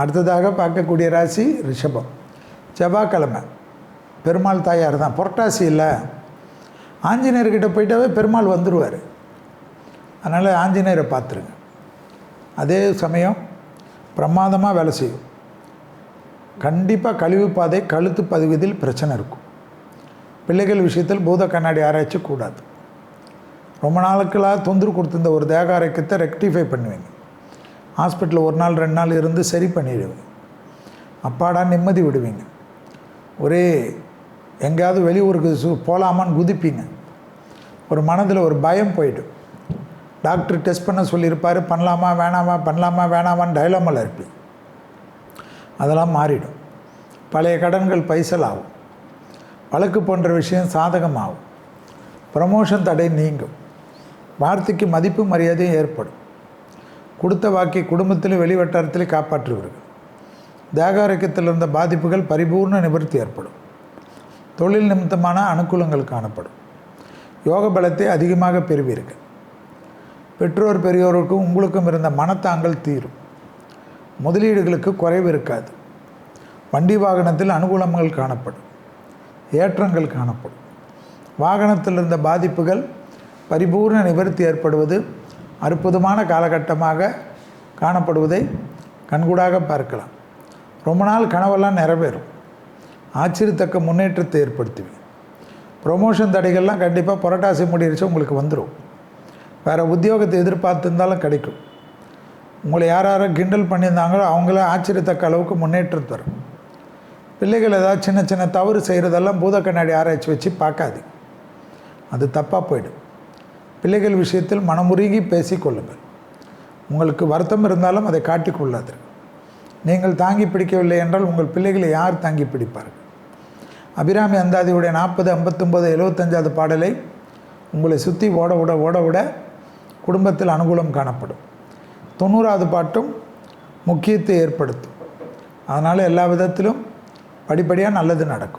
அடுத்ததாக பார்க்கக்கூடிய ராசி ரிஷபம். செவ்வாய்க்கிழமை பெருமாள் தாயார் தான். புரட்டாசி இல்லை, ஆஞ்சநேயர்கிட்ட போயிட்டாவே பெருமாள் வந்துடுவார். அதனால் ஆஞ்சநேயரை பார்த்துருங்க. அதே சமயம் பிரமாதமாக வேலை செய்யும். கண்டிப்பாக கழிவு பாதை கழுத்து பதிவதில் பிரச்சனை இருக்கும். பிள்ளைகள் விஷயத்தில் பூத கண்ணாடி ஆராய்ச்சி கூடாது. ரொம்ப நாளுக்கெல்லாம் தொந்தரவு கொடுத்துருந்த ஒரு தேக ஆரோக்கியத்தை ரெக்டிஃபை பண்ணுவீங்க. ஹாஸ்பிட்டலில் 1 நாள் 2 நாள் இருந்து சரி பண்ணிவிடுவீங்க. அப்பாடா நிம்மதி விடுவீங்க. ஒரே எங்கேயாவது வெளியூருக்கு போகலாமான்னு குதிப்பீங்க. ஒரு மனதில் ஒரு பயம் போய்டும். டாக்டர் டெஸ்ட் பண்ண சொல்லியிருப்பார், பண்ணலாமா வேணாமா பண்ணலாமா வேணாமான்னு டைலாமில் இருப்பீங்க. அதெல்லாம் மாறிடும். பழைய கடன்கள் பைசல் ஆகும். வழக்கு போன்ற விஷயம் சாதகமாகும். ப்ரமோஷன் தடை நீங்கும். வார்த்தைக்கு மதிப்பு மரியாதையும் ஏற்படும். கொடுத்த வாக்கை குடும்பத்திலும் வெளிவட்டாரத்திலே காப்பாற்றுவீர்கள். தேகாரோக்கியத்தில் இருந்த பாதிப்புகள் பரிபூர்ண நிவர்த்தி ஏற்படும். தொழில் நிமித்தமான அனுகூலங்கள் காணப்படும். யோக பலத்தை அதிகமாக பெறுவீர்கள். பெற்றோர் பெரியோருக்கும் உங்களுக்கும் இருந்த மனத்தாங்கல் தீரும். முதலீடுகளுக்கு குறைவு இருக்காது. வண்டி வாகனத்தில் அனுகூலங்கள் காணப்படும். ஏற்றங்கள் காணப்படும். வாகனத்தில் இருந்த பாதிப்புகள் பரிபூர்ண நிவர்த்தி ஏற்படுவது அற்புதமான காலகட்டமாக காணப்படுவதை கண்கூடாக பார்க்கலாம். ரொம்ப நாள் கனவெல்லாம் நிறைவேறும். ஆச்சரியத்தக்க முன்னேற்றத்தை ஏற்படுத்துவீங்க. ப்ரொமோஷன் தடைகள்லாம் கண்டிப்பாக புரட்டாசி முடிச்சு உங்களுக்கு வந்துடும். வேறு உத்தியோகத்தை எதிர்பார்த்துருந்தாலும் கிடைக்கும். உங்களை யார் கிண்டல் பண்ணியிருந்தாங்களோ அவங்கள ஆச்சரியத்தக்க அளவுக்கு முன்னேற்றம் தரும். பிள்ளைகள் ஏதாவது சின்ன சின்ன தவறு செய்கிறதெல்லாம் பூத கண்ணாடி ஆராய்ச்சி வச்சு பார்க்காது. அது தப்பாக போயிடும். பிள்ளைகள் விஷயத்தில் மனமுருகி பேசிக்கொள்ளுங்கள். உங்களுக்கு வருத்தம் இருந்தாலும் அதை காட்டிக்கொள்ளாது. நீங்கள் தாங்கி பிடிக்கவில்லை என்றால் உங்கள் பிள்ளைகளை யார் தாங்கி பிடிப்பார்கள்? அபிராமி அந்தாதியுடைய 40, 59, 75வது பாடலை உங்களை சுற்றி ஓட விட குடும்பத்தில் அனுகூலம் காணப்படும். 90வது பாட்டும் முக்கியத்தை ஏற்படுத்தும். அதனால் எல்லா விதத்திலும் படிப்படியாக நல்லது நடக்கும்.